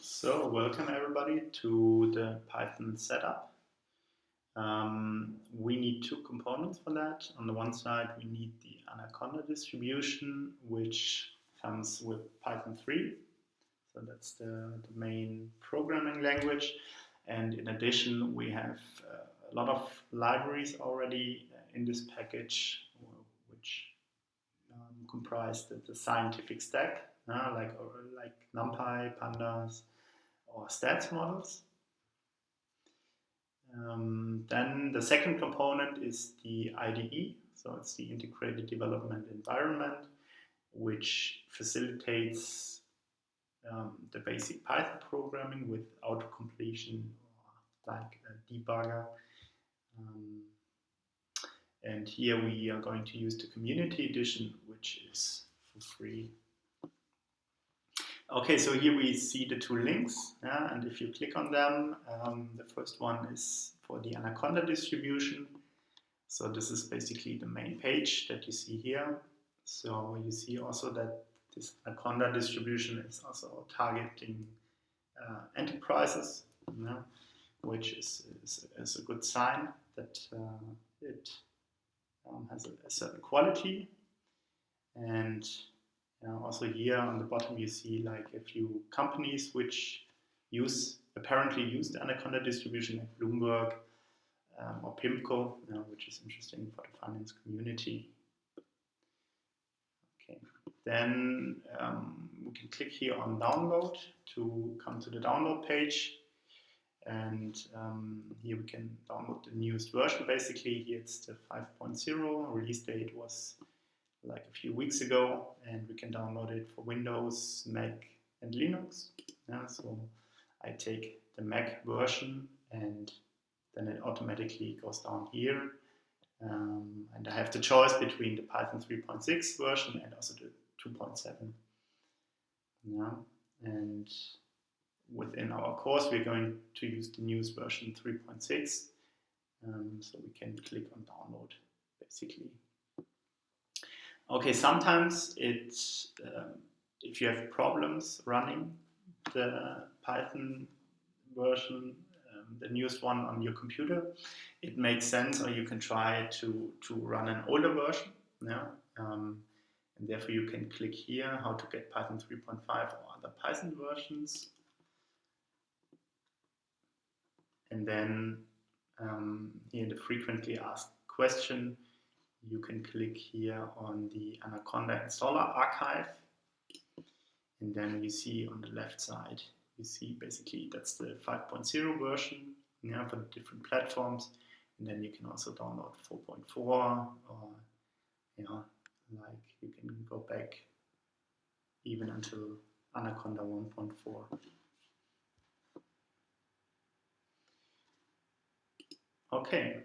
So, welcome everybody to the Python setup. We need two components for that. On the one side, we need the Anaconda distribution, which comes with Python 3. So that's the main programming language. And in addition, we have a lot of libraries already in this package, which comprise the scientific stack, like NumPy, Pandas, or stats models. Then the second component is the IDE, so it's the Integrated Development Environment, which facilitates the basic Python programming with autocompletion or like a debugger. And here we are going to use the Community Edition, which is for free. Okay, so here we see the two links, and if you click on them, the first one is for the Anaconda distribution. So this is basically the main page that you see here. So you see also that this Anaconda distribution is also targeting enterprises, which is a good sign that it has a certain quality. And also here on the bottom you see like a few companies which apparently use the Anaconda distribution, like Bloomberg or PIMCO, which is interesting for the finance community. Okay, then we can click here on download to come to the download page, and here we can download the newest version. Basically here it's the 5.0, release date was like a few weeks ago, and we can download it for Windows, Mac and Linux. So I take the Mac version and then it automatically goes down here, and I have the choice between the Python 3.6 version and also the 2.7. And within our course we're going to use the newest version 3.6, so we can click on download basically. Okay, sometimes it's if you have problems running the Python version, the newest one on your computer, it makes sense, or you can try to run an older version. And therefore you can click here how to get Python 3.5 or other Python versions. And then here in the frequently asked question, you can click here on the Anaconda installer archive, and then you see on the left side, you see basically that's the 5.0 version for the different platforms, and then you can also download 4.4, or like you can go back even until Anaconda 1.4. Okay,